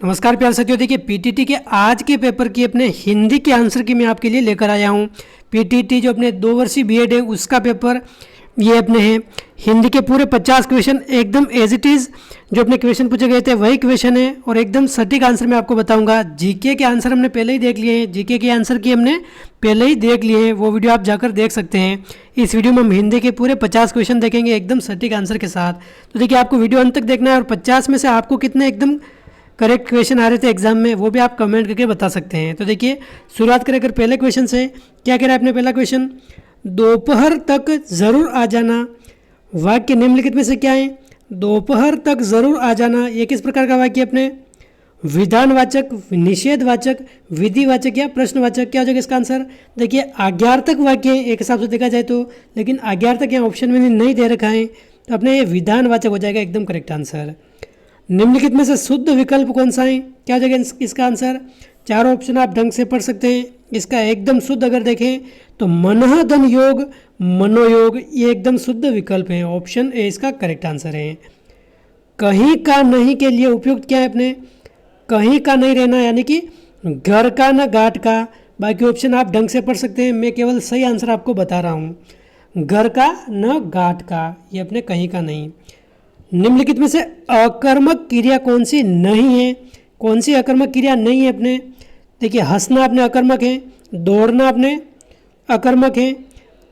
नमस्कार प्यारे साथियों, देखिए पीटीटी के आज के पेपर की अपने हिंदी के आंसर की मैं आपके लिए लेकर आया हूँ। पीटीटी जो अपने 2 वर्षीय बीएड है उसका पेपर ये अपने हैं। हिंदी के पूरे 50 क्वेश्चन एकदम एज इट इज़ जो अपने क्वेश्चन पूछे गए थे वही क्वेश्चन है और एकदम सटीक आंसर मैं आपको बताऊंगा। जीके के आंसर हमने पहले ही देख लिए हैं, जीके के आंसर की हमने पहले ही देख लिए हैं, वो वीडियो आप जाकर देख सकते हैं। इस वीडियो में हम हिंदी के पूरे 50 क्वेश्चन देखेंगे एकदम सटीक आंसर के साथ। तो देखिए आपको वीडियो अंत तक देखना है और 50 में से आपको कितने एकदम करेक्ट क्वेश्चन आ रहे थे एग्जाम में वो भी आप कमेंट करके बता सकते हैं। तो देखिए शुरुआत करें अगर पहले क्वेश्चन से। क्या कह रहा है अपने पहला क्वेश्चन, दोपहर तक ज़रूर आ जाना। वाक्य निम्नलिखित में से क्या है? दोपहर तक ज़रूर आ जाना ये किस प्रकार का वाक्य अपने? विधानवाचक, निषेधवाचक, विधिवाचक या प्रश्नवाचक? क्या हो जाएगा इसका आंसर? देखिए आज्ञार्थक वाक्य है एक हिसाब से देखा जाए तो, लेकिन आज्ञार्थक यहाँ ऑप्शन में नहीं दे रखा है तो अपने ये विधानवाचक हो जाएगा एकदम करेक्ट आंसर। निम्नलिखित में से शुद्ध विकल्प कौन सा है? क्या हो जाएगा इसका आंसर? चारों ऑप्शन आप ढंग से पढ़ सकते हैं। इसका एकदम शुद्ध अगर देखें तो मनः धन योग, मनोयोग ये एकदम शुद्ध विकल्प है। ऑप्शन ए इसका करेक्ट आंसर है। कहीं का नहीं के लिए उपयुक्त क्या है अपने? कहीं का नहीं रहना यानी कि घर का न घाट का। बाकी ऑप्शन आप ढंग से पढ़ सकते हैं, मैं केवल सही आंसर आपको बता रहा हूँ। घर का न घाट का ये अपने कहीं का नहीं। निम्नलिखित में से अकर्मक क्रिया कौन सी नहीं है? कौन सी अकर्मक क्रिया नहीं है अपने? देखिए हंसना अपने अकर्मक है, दौड़ना अपने अकर्मक है,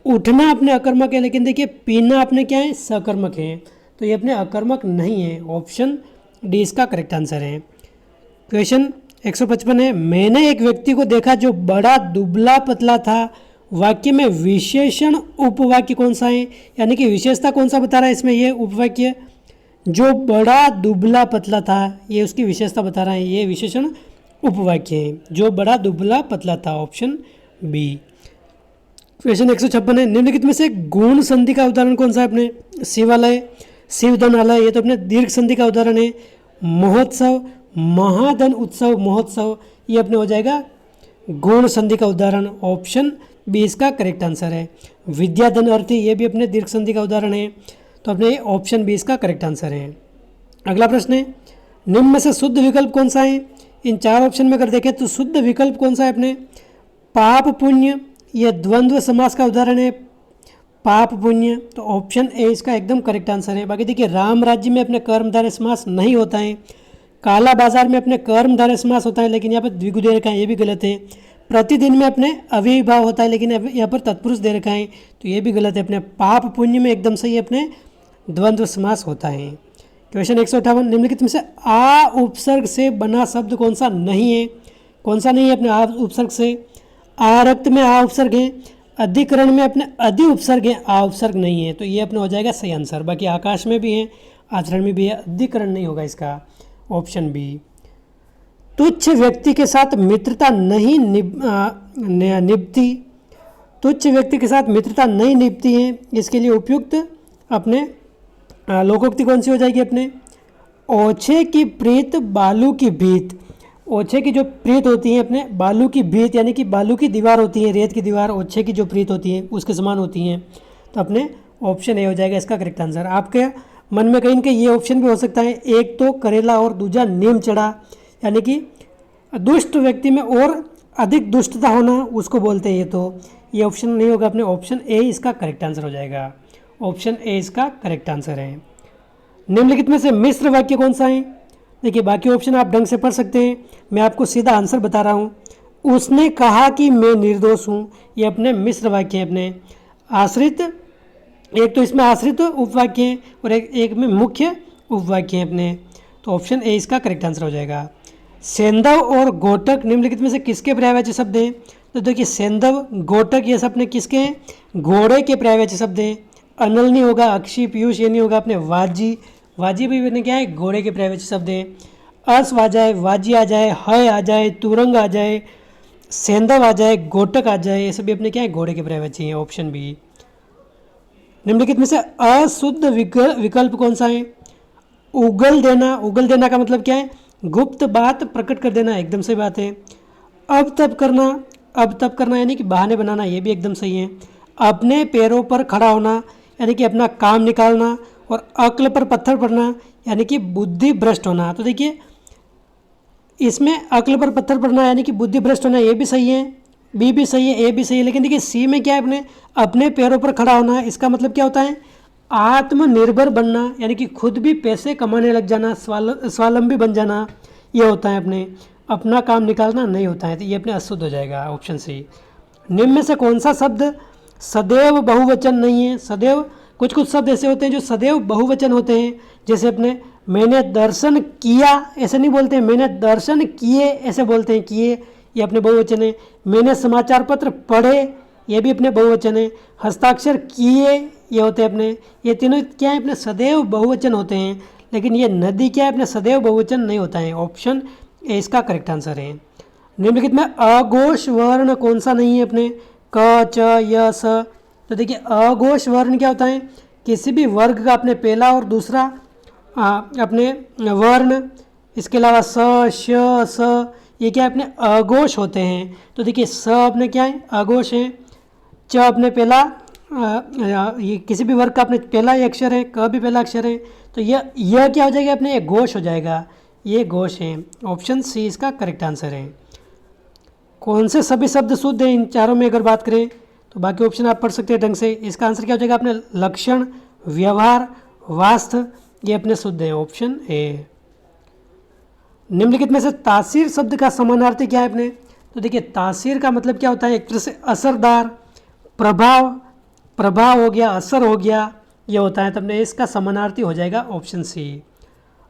उठना अपने अकर्मक है, लेकिन देखिए पीना अपने क्या है? सकर्मक है। तो ये अपने अकर्मक नहीं है। ऑप्शन डी इसका करेक्ट आंसर है। क्वेश्चन 155 है, मैंने एक व्यक्ति को देखा जो बड़ा दुबला पतला था। वाक्य में विशेषण उपवाक्य कौन सा है? यानी कि विशेषता कौन सा बता रहा है इसमें? ये उपवाक्य जो बड़ा दुबला पतला था ये उसकी विशेषता बता रहा है, ये विशेषण उपवाक्य है। जो बड़ा दुबला पतला था, ऑप्शन बी। क्वेश्चन 156 है, निम्नलिखित में से गुण संधि का उदाहरण कौन सा है अपने? शिवालय, शिवधनालय ये तो अपने दीर्घ संधि का उदाहरण है। महोत्सव, महाधन उत्सव, महोत्सव ये अपने हो जाएगा गुण संधि का उदाहरण। ऑप्शन बी इसका करेक्ट आंसर है। विद्याधन अर्थी ये भी अपने दीर्घ संधि का उदाहरण है, तो अपने ऑप्शन बी इसका करेक्ट आंसर है। अगला प्रश्न है, निम्न में से शुद्ध विकल्प कौन सा है? इन चार ऑप्शन में अगर देखें तो शुद्ध विकल्प कौन सा है अपने? पाप पुण्य यह द्वंद्व समास का उदाहरण है। पाप पुण्य, तो ऑप्शन ए इसका एकदम करेक्ट आंसर है। बाकी देखिए राम राज्य में अपने कर्मधारय समास नहीं होता है। काला बाजार में अपने कर्मधारय समास होता है, लेकिन यहाँ पर द्विगु दे रखा है, ये भी गलत है। प्रतिदिन में अपने अव्ययी भाव होता है, लेकिन यहाँ पर तत्पुरुष दे रखा है, तो ये भी गलत है। अपने पाप पुण्य में एकदम सही अपने द्वंद्व समास होता है। क्वेश्चन 158, निम्नलिखित में से आ उपसर्ग से बना शब्द कौन सा नहीं है? कौन सा नहीं है अपने आ उपसर्ग से? आरक्त में आ उपसर्ग है, अधिकरण में अपने अधि उपसर्ग है, आ उपसर्ग नहीं है, तो ये अपने हो जाएगा सही आंसर। बाकी आकाश में भी है, आचरण में भी है, अधिकरण नहीं होगा इसका, ऑप्शन बी। तुच्छ व्यक्ति के साथ मित्रता नहीं निभती। तुच्छ व्यक्ति के साथ मित्रता नहीं निभती है, इसके लिए उपयुक्त अपने लोकोक्ति कौन सी हो जाएगी अपने? ओछे की प्रीत बालू की भीत। ओछे की जो प्रीत होती है अपने बालू की भीत यानी कि बालू की दीवार होती है, रेत की दीवार, ओछे की जो प्रीत होती है उसके समान होती हैं, तो अपने ऑप्शन ए हो जाएगा इसका करेक्ट आंसर। आपके मन में कहीं ना कहीं ये ऑप्शन भी हो सकता है, एक तो करेला और दूजा नीम चढ़ा, यानी कि दुष्ट व्यक्ति में और अधिक दुष्टता होना उसको बोलते हैं, तो ये ऑप्शन नहीं होगा अपने, ऑप्शन ए इसका करेक्ट आंसर हो जाएगा। ऑप्शन ए इसका करेक्ट आंसर है। निम्नलिखित में से मिश्र वाक्य कौन सा है? देखिए बाकी ऑप्शन आप ढंग से पढ़ सकते हैं, मैं आपको सीधा आंसर बता रहा हूँ। उसने कहा कि मैं निर्दोष हूँ, ये अपने मिश्र वाक्य है। अपने आश्रित, एक तो इसमें आश्रित उपवाक्य है और एक में मुख्य उपवाक्य है अपने, तो ऑप्शन ए इसका करेक्ट आंसर हो जाएगा। सेंधव और गोटक निम्नलिखित में से किसके पर्यायवाची शब्द हैं? तो देखिए सेंधव, गोटक ये सब अपने किसके हैं? घोड़े के पर्यायवाची शब्द हैं। अनल नहीं होगा, अक्षी, पीयूष ये नहीं होगा अपने। वाजी, वाजी भी अपने क्या है? घोड़े के पर्यायवाची शब्द हैं। अस आ जाए, वाजी आ जाए, हय आ जाए, तुरंग आ जाए, सेंधव आ जाए, गोटक आ जाए, ये सभी अपने क्या है? घोड़े के पर्यायवाची हैं, ऑप्शन बी। निम्नलिखित में से अशुद्ध विकल्प कौन सा है? उगल देना, उगल देना का मतलब क्या है? गुप्त बात प्रकट कर देना, एकदम सही बात है। अब तब करना, अब तब करना यानी कि बहाने बनाना, ये भी एकदम सही है। अपने पैरों पर खड़ा होना यानी कि अपना काम निकालना, और अक्ल पर पत्थर पड़ना यानी कि बुद्धि भ्रष्ट होना। तो देखिए इसमें अक्ल पर पत्थर पड़ना यानी कि बुद्धि भ्रष्ट होना, ये भी सही है, बी भी सही है, ए भी सही है। लेकिन देखिए सी में क्या है, अपने पैरों पर खड़ा होना, इसका मतलब क्या होता है, आत्मनिर्भर बनना यानी कि खुद भी पैसे कमाने लग जाना, स्वावलंबी बन जाना, ये होता है अपना काम निकालना नहीं होता है, तो ये अपने अशुद्ध हो जाएगा ऑप्शन सी। निम्न में से कौन सा शब्द सदैव बहुवचन नहीं है? सदैव, कुछ कुछ शब्द ऐसे होते हैं जो सदैव बहुवचन होते हैं, जैसे मैंने दर्शन किया ऐसे नहीं बोलते हैं, मैंने दर्शन किए ऐसे बोलते हैं, किए ये अपने बहुवचन है। मैंने समाचार पत्र पढ़े ये भी अपने बहुवचन है। हस्ताक्षर किए ये होते हैं अपने, ये तीनों क्या है, अपने सदैव बहुवचन होते हैं। लेकिन ये नदी क्या है, अपने सदैव बहुवचन नहीं होता है। ऑप्शन ए इसका करेक्ट आंसर है। निम्नलिखित में अघोष वर्ण कौन सा नहीं है अपने, क च य स। तो देखिए अघोष वर्ण क्या होता है, किसी भी वर्ग का अपने पहला और दूसरा अपने वर्ण, इसके अलावा स श स ये क्या है, अपने अघोष होते हैं। तो देखिए स अपने क्या है, अघोष है। च अपने पहला ये किसी भी वर्ग का अपने पहला ही अक्षर है, क भी पहला अक्षर है, तो यह क्या हो जाएगा, अपने ये घोष हो जाएगा, ये घोष है। ऑप्शन सी इसका करेक्ट आंसर है। कौन से सभी शब्द शुद्ध हैं इन चारों में अगर बात करें तो बाकी ऑप्शन आप पढ़ सकते हैं ढंग से। इसका आंसर क्या हो जाएगा, अपने लक्षण, व्यवहार, वास्तव, ये अपने शुद्ध हैं, ऑप्शन ए। निम्नलिखित में से तासीर शब्द का समानार्थी क्या है अपने, तो देखिए तासीर का मतलब क्या होता है, एक तरह से असरदार, प्रभाव हो गया, असर हो गया, ये होता है, तब ने इसका समानार्थी हो जाएगा ऑप्शन सी।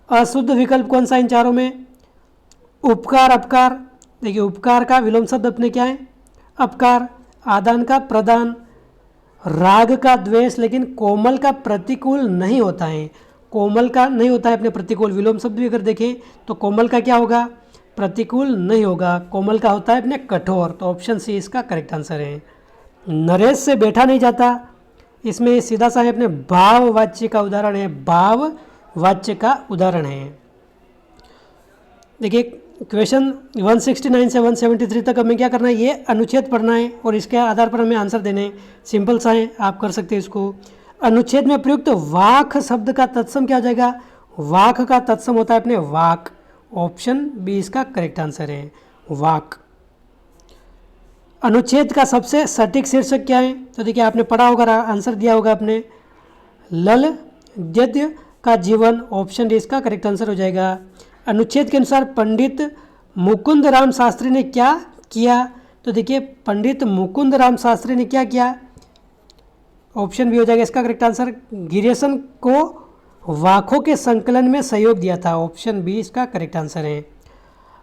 अशुद्ध विकल्प कौन सा इन चारों में, उपकार, अपकार। देखिए उपकार का विलोम शब्द अपने क्या है, अपकार। आदान का प्रदान, राग का द्वेष, लेकिन कोमल का प्रतिकूल नहीं होता है, कोमल का नहीं होता है अपने प्रतिकूल। विलोम शब्द भी अगर देखें तो कोमल का क्या होगा, प्रतिकूल नहीं होगा, कोमल का होता है अपने कठोर, तो ऑप्शन सी इसका करेक्ट आंसर है। नरेश से बैठा नहीं जाता, इसमें सीधा सा है अपने भाव वाच्य का उदाहरण है, भाव वाच्य का उदाहरण है। देखिए क्वेश्चन 169 से 173 तक हमें क्या करना है, ये अनुच्छेद पढ़ना है और इसके आधार पर हमें आंसर देने हैं। सिंपल सा है, आप कर सकते हैं इसको। अनुच्छेद में प्रयुक्त वाक शब्द का तत्सम क्या हो जाएगा, वाक का तत्सम होता है अपने वाक, ऑप्शन बी इसका करेक्ट आंसर है, वाक। अनुच्छेद का सबसे सटीक शीर्षक क्या है, तो देखिए आपने पढ़ा होगा, आंसर दिया होगा आपने, लल गद्य का जीवन, ऑप्शन डी इसका करेक्ट आंसर हो जाएगा। अनुच्छेद के अनुसार पंडित मुकुंद राम शास्त्री ने क्या किया, तो देखिए पंडित मुकुंद राम शास्त्री ने क्या किया, ऑप्शन बी हो जाएगा इसका करेक्ट आंसर, गिरीशन को वाकों के संकलन में सहयोग दिया था, ऑप्शन बी इसका करेक्ट आंसर है।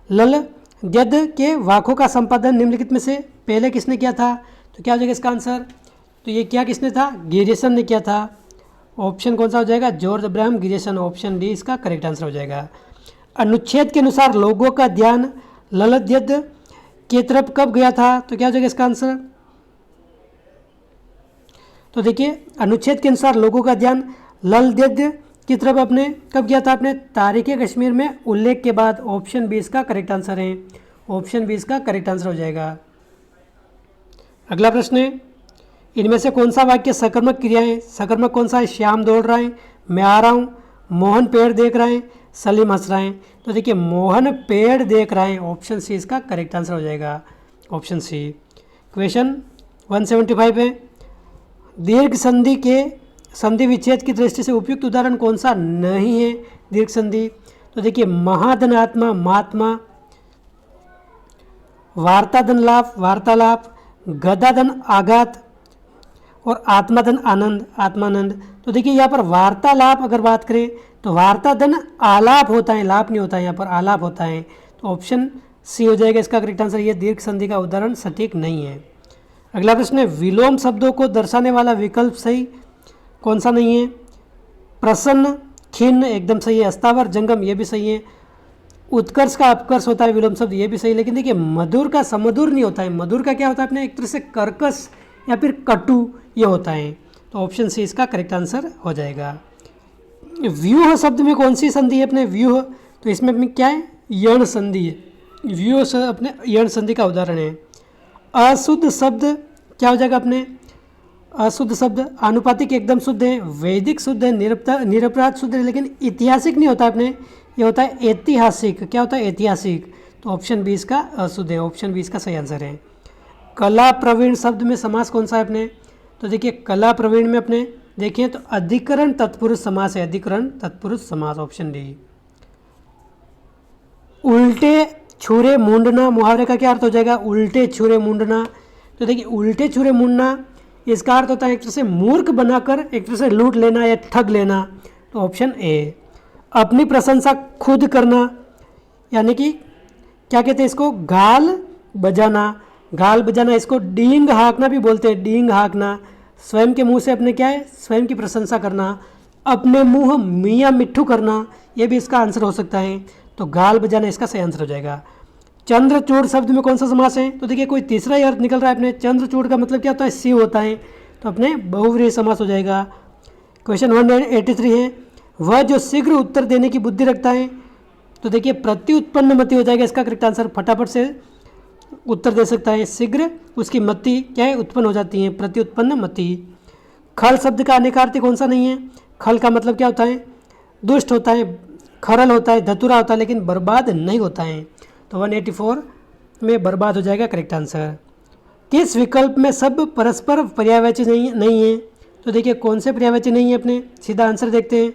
लल गद्य के वाकों का संपादन निम्नलिखित में से पहले किसने किया था, तो क्या हो जाएगा इसका आंसर, तो ये क्या किसने था, गिरीशन ने किया था, ऑप्शन कौन सा हो जाएगा, जॉर्ज अब्राहम गिरीशन, ऑप्शन डी इसका करेक्ट आंसर हो जाएगा। अनुच्छेद के अनुसार लोगों का ध्यान लल गद्य की तरफ कब गया था, तो क्या हो जाएगा इसका आंसर, तो देखिए अनुच्छेद के अनुसार लोगों का ध्यान लल गद्य की तरफ अपने कब गया था, अपने तारीख़ कश्मीर में उल्लेख के बाद, ऑप्शन बी इसका करेक्ट आंसर है, ऑप्शन बी इसका करेक्ट आंसर हो जाएगा। अगला प्रश्न है, इनमें से कौन सा वाक्य सकर्मक क्रिया है, सकर्मक कौन सा है, श्याम दौड़ रहा है, मैं आ रहा हूँ, मोहन पेड़ देख रहे हैं, सलीम हंस रहे हैं, तो देखिए मोहन पेड़ देख रहे हैं, ऑप्शन सी इसका करेक्ट आंसर हो जाएगा, ऑप्शन सी। क्वेश्चन 175 है, दीर्घ संधि के संधि विच्छेद की दृष्टि से उपयुक्त उदाहरण कौन सा नहीं है दीर्घ संधि, तो देखिए महाधनात्मा महात्मा, वार्ताधन लाभ वार्तालाप, गदाधन आघात और आत्माधन आनंद आत्मानंद। तो देखिए यहाँ पर वार्तालाप अगर बात करें तो वार्ताधन आलाप होता है, लाप नहीं होता है, यहाँ पर आलाप होता है, तो ऑप्शन सी हो जाएगा इसका करेक्ट आंसर, ये दीर्घ संधि का उदाहरण सटीक नहीं है। अगला प्रश्न है, विलोम शब्दों को दर्शाने वाला विकल्प सही कौन सा नहीं है, प्रसन्न, खिन्न एकदम सही है, अस्तावर, जंगम ये भी सही है, उत्कर्ष का अपकर्ष होता है विलोम शब्द ये भी सही, लेकिन देखिए मधुर का समधुर नहीं होता है, मधुर का क्या होता है अपने एक तरह से कर्कश या फिर कटु ये होता है, तो ऑप्शन सी इसका करेक्ट आंसर हो जाएगा। व्यूह शब्द में कौन सी संधि है अपने व्यूह, तो इसमें अपने क्या है, यण संधि है, व्यूह अपने यण संधि का उदाहरण है। अशुद्ध शब्द क्या हो जाएगा अपने, अशुद्ध शब्द आनुपातिक एकदम शुद्ध है, वैदिक शुद्ध है, निरपराध शुद्ध है, लेकिन ऐतिहासिक नहीं होता अपने, ये होता है ऐतिहासिक। क्या होता है? ऐतिहासिक। तो ऑप्शन बी इसका अशुद्ध है, ऑप्शन बी इसका सही आंसर है। कला प्रवीण शब्द में समास कौन सा है अपने? तो देखिए कला प्रवीण में अपने देखिए तो अधिकरण तत्पुरुष समास है, अधिकरण तत्पुरुष समास, ऑप्शन डी। उल्टे छुरे मूंडना मुहावरे का क्या अर्थ हो जाएगा? उल्टे छुरे मूंडना। तो देखिए उल्टे छुरे मूंडना इसका अर्थ होता है एक तरह से मूर्ख बनाकर एक तरह से लूट लेना या ठग लेना। तो ऑप्शन ए। अपनी प्रशंसा खुद करना, यानी कि क्या कहते हैं इसको? गाल बजाना। गाल बजाना इसको डींग हाँकना भी बोलते हैं, डींग हाँकना। स्वयं के मुंह से अपने क्या है? स्वयं की प्रशंसा करना। अपने मुंह मियाँ मिट्ठू करना, ये भी इसका आंसर हो सकता है। तो गाल बजाना इसका सही आंसर हो जाएगा। चंद्रचूड़ शब्द में कौन सा समास है? तो देखिए कोई तीसरा ही अर्थ निकल रहा है अपने। चंद्रचूड़ का मतलब क्या होता है? शिव होता है, तो अपने बहुव्रीहि समास हो जाएगा। क्वेश्चन 183 है, वह जो शीघ्र उत्तर देने की बुद्धि रखता है। तो देखिए प्रत्युत्पन्न मति हो जाएगा इसका करेक्ट आंसर, फटाफट से उत्तर दे सकता है। शीघ्र उसकी मति क्या है? उत्पन्न हो जाती है, प्रत्युत्पन्न मति। खल शब्द का अनेकार्थी कौन सा नहीं है? खल का मतलब क्या होता है? दुष्ट होता है, खरल होता है, धतुरा होता है, लेकिन बर्बाद नहीं होता है। तो 184 में बर्बाद हो जाएगा करेक्ट आंसर। किस विकल्प में सब परस्पर पर्यायवाची नहीं है? तो देखिए कौन से पर्यायवाची नहीं है अपने? सीधा आंसर देखते हैं।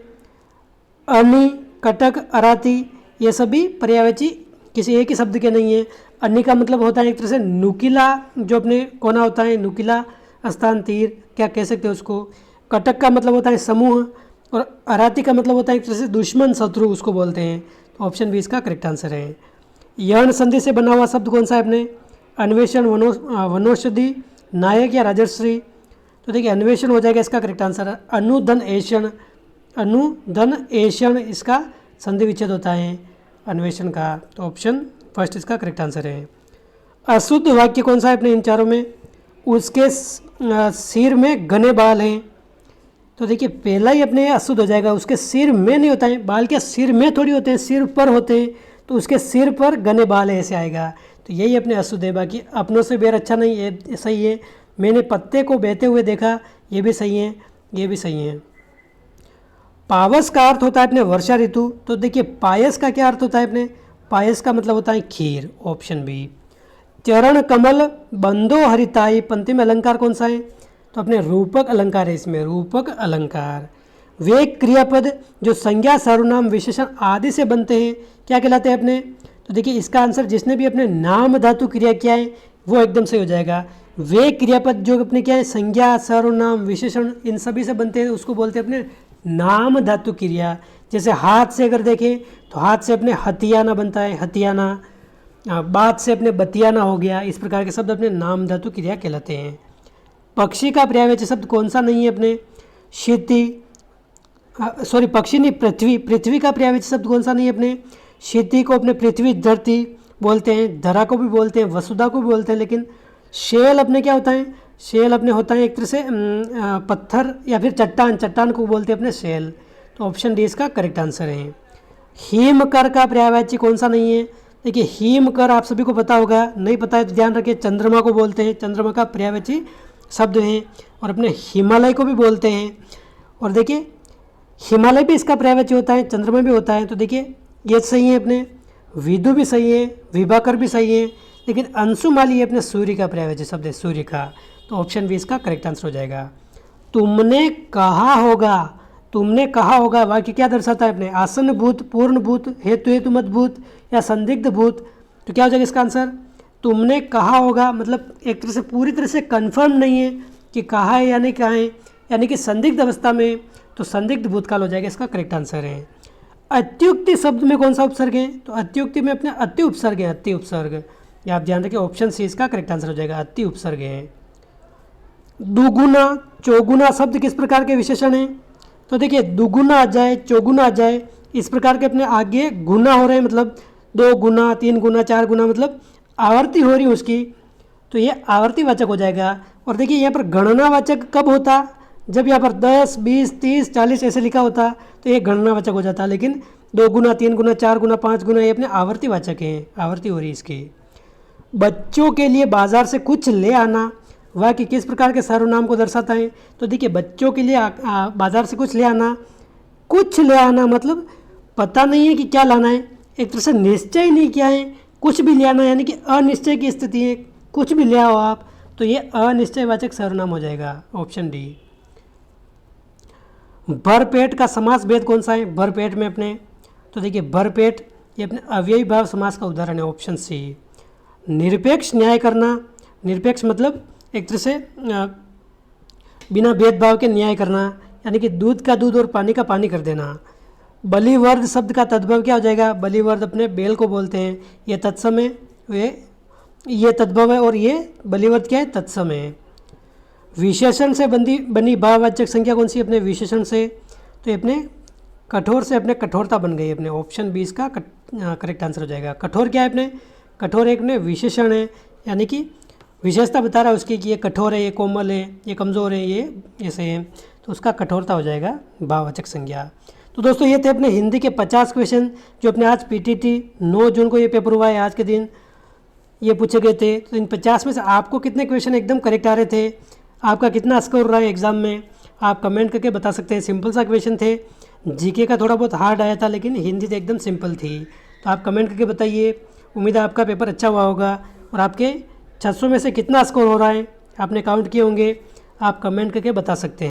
अनि, कटक, अराती, ये सभी पर्यायवाची किसी एक ही शब्द के नहीं है। अनि का मतलब होता है एक तरह से नुकीला, जो अपने कोना होता है, नुकीला स्थान, तीर, क्या कह सकते हैं उसको। कटक का मतलब होता है समूह, और अराती का मतलब होता है एक तरह से दुश्मन, शत्रु, उसको बोलते हैं। तो ऑप्शन बी इसका करेक्ट आंसर है। यण संधि से बना हुआ शब्द कौन सा है अपने? अन्वेषण, वनौषधि, नायक या राजश्री। तो देखिए अन्वेषण हो जाएगा इसका करेक्ट आंसर। अनुधन ऐषण, अनुधन ऐषण इसका संधि विच्छेद होता है अन्वेषण का। तो ऑप्शन फर्स्ट इसका करेक्ट आंसर है। अशुद्ध वाक्य कौन सा है अपने इन चारों में? उसके सिर में घने बाल हैं। तो देखिए पहला ही अपने अशुद्ध हो जाएगा, उसके सिर में नहीं होता है बाल, क्या सिर में थोड़ी होते हैं, सिर पर होते हैं, तो उसके सिर पर घने बाल है, ऐसे आएगा। तो यही अपने अशुद्ध है। बाकी अपनों से बेर अच्छा नहीं है, सही है। मैंने पत्ते को बहते हुए देखा, ये भी सही है, ये भी सही है। पावस का अर्थ होता है अपने वर्षा ऋतु। तो देखिए पायस का क्या अर्थ होता है अपने? पायस का मतलब होता है खीर, ऑप्शन बी। चरण कमल बंदो हरिताई पंक्ति में अलंकार कौन सा है? तो अपने रूपक अलंकार है इसमें, रूपक अलंकार। वे क्रियापद जो संज्ञा, सर्वनाम, विशेषण आदि से बनते हैं क्या कहलाते हैं अपने? तो देखिए इसका आंसर जिसने भी अपने नाम धातु क्रिया किया है वो एकदम सही हो जाएगा। वे क्रियापद जो अपने क्या है? संज्ञा, सर्वनाम, विशेषण, इन सभी से बनते हैं, उसको बोलते हैं अपने नाम धातु क्रिया। जैसे हाथ से अगर देखें तो हाथ से अपने हथियाना बनता है, हथियाना। बात से अपने बतियाना हो गया। इस प्रकार के शब्द अपने नाम धातु क्रिया कहलाते हैं। पक्षी का पर्यायवाची शब्द कौन सा नहीं है अपने? क्षिति, सॉरी पक्षी नहीं, पृथ्वी। पृथ्वी का पर्यायवाची शब्द कौन सा नहीं है अपने? क्षिति को अपने पृथ्वी, धरती बोलते हैं, धरा को भी बोलते हैं, वसुधा को भी बोलते हैं। लेकिन शेल अपने क्या होता है? शेल अपने होता है एक तरह से पत्थर या फिर चट्टान, चट्टान को बोलते हैं अपने शेल। तो ऑप्शन डी इसका करेक्ट आंसर है। हिमकर का पर्यायवाची कौन सा नहीं है? देखिए हिमकर आप सभी को पता होगा, नहीं पता है तो ध्यान रखिए, चंद्रमा को बोलते हैं, चंद्रमा का पर्यायवाची शब्द हैं। और अपने हिमालय को भी बोलते हैं। और देखिए हिमालय भी इसका पर्यायवाची होता है, चंद्रमा भी होता है। तो देखिए ये सही है अपने, विदु भी सही है, विभाकर भी सही है, लेकिन अंशुमाली अपने सूर्य का पर्यायवाची शब्द है, सूर्य का। तो ऑप्शन बी इसका करेक्ट आंसर हो जाएगा। तुमने कहा होगा, तुमने कहा होगा वाक्य क्या दर्शाता है अपने? आसन्न भूत, पूर्ण भूत, हेतु हेतु मत भूत या संदिग्ध भूत। तो क्या हो जाएगा इसका आंसर? तुमने कहा होगा मतलब एक तरह से पूरी तरह से कंफर्म नहीं है कि कहा है या नहीं कहा है, यानी कि संदिग्ध अवस्था में, तो संदिग्ध भूतकाल हो जाएगा, इसका करेक्ट आंसर है। अत्युक्ति शब्द में कौन सा उपसर्ग है? तो अत्युक्ति में अपने अति उपसर्ग है, अति उपसर्ग। या आप ध्यान रखिए ऑप्शन सी इसका करेक्ट आंसर हो जाएगा, अति उपसर्ग है। दुगुना, चौगुना शब्द किस प्रकार के विशेषण हैं? तो देखिए दुगुना आ जाए, चौगुना आ जाए, इस प्रकार के अपने आगे गुना हो रहे हैं, मतलब 2 गुना, 3 गुना, 4 गुना, मतलब आवर्ती हो रही है उसकी, तो ये आवर्तीवाचक हो जाएगा। और देखिए यहाँ पर गणनावाचक कब होता? जब यहाँ पर 10, 20, 30, 40 ऐसे लिखा होता तो ये गणनावाचक हो जाता। लेकिन 2 गुना, 3 गुना, 4 गुना, 5 गुना ये अपने आवर्तीवाचक हैं, आवर्ती हो रही है इसकी। बच्चों के लिए बाजार से कुछ ले आना वाक्य किस प्रकार के सर्वनाम को दर्शाता है? तो देखिए बच्चों के लिए बाजार से कुछ ले आना, कुछ ले आना मतलब पता नहीं है कि क्या लाना है, एक तरह से निश्चय नहीं किया है, कुछ भी ले आना, यानी कि अनिश्चय की स्थिति है, कुछ भी ले आओ आप, तो ये अनिश्चयवाचक सर्वनाम हो जाएगा, ऑप्शन डी। भरपेट का समास भेद कौन सा है? भरपेट में अपने, तो देखिए भरपेट ये अपने अव्ययी भाव समास का उदाहरण है, ऑप्शन सी। निरपेक्ष न्याय करना, निरपेक्ष मतलब एक तरह से बिना भेदभाव के न्याय करना, यानी कि दूध का दूध और पानी का पानी कर देना। बलिवर्द शब्द का तद्भव क्या हो जाएगा? बलिवर्द अपने बेल को बोलते हैं, ये तत्सम है, ये तद्भव है, और ये बलिवर्द क्या है? तत्सम है। विशेषण से बनी भाववाचक संख्या कौन सी? अपने विशेषण से, तो ये अपने कठोर से अपने कठोरता बन गई, अपने ऑप्शन 20 का करेक्ट आंसर हो जाएगा। कठोर क्या है? अपने कठोर एक ने विशेषण है, यानी कि विशेषता बता रहा है उसकी कि ये कठोर है, ये कोमल है, ये कमज़ोर है, ये ऐसे है, तो उसका कठोरता हो जाएगा भाववाचक संज्ञा। तो दोस्तों ये थे अपने हिंदी के 50 क्वेश्चन जो अपने आज पीटीटी 9 जून को ये पेपर हुआ है, आज के दिन ये पूछे गए थे। तो इन 50 में से आपको कितने क्वेश्चन एकदम करेक्ट आ रहे थे, आपका कितना स्कोर रहा है एग्ज़ाम में, आप कमेंट करके बता सकते हैं। सिंपल सा क्वेश्चन थे, जीके का थोड़ा बहुत हार्ड आया था, लेकिन हिंदी तो एकदम सिंपल थी। तो आप कमेंट करके बताइए, उम्मीद है आपका पेपर अच्छा हुआ होगा। और आपके 600 में से कितना स्कोर हो रहा है, आपने काउंट किए होंगे, आप कमेंट करके बता सकते हैं।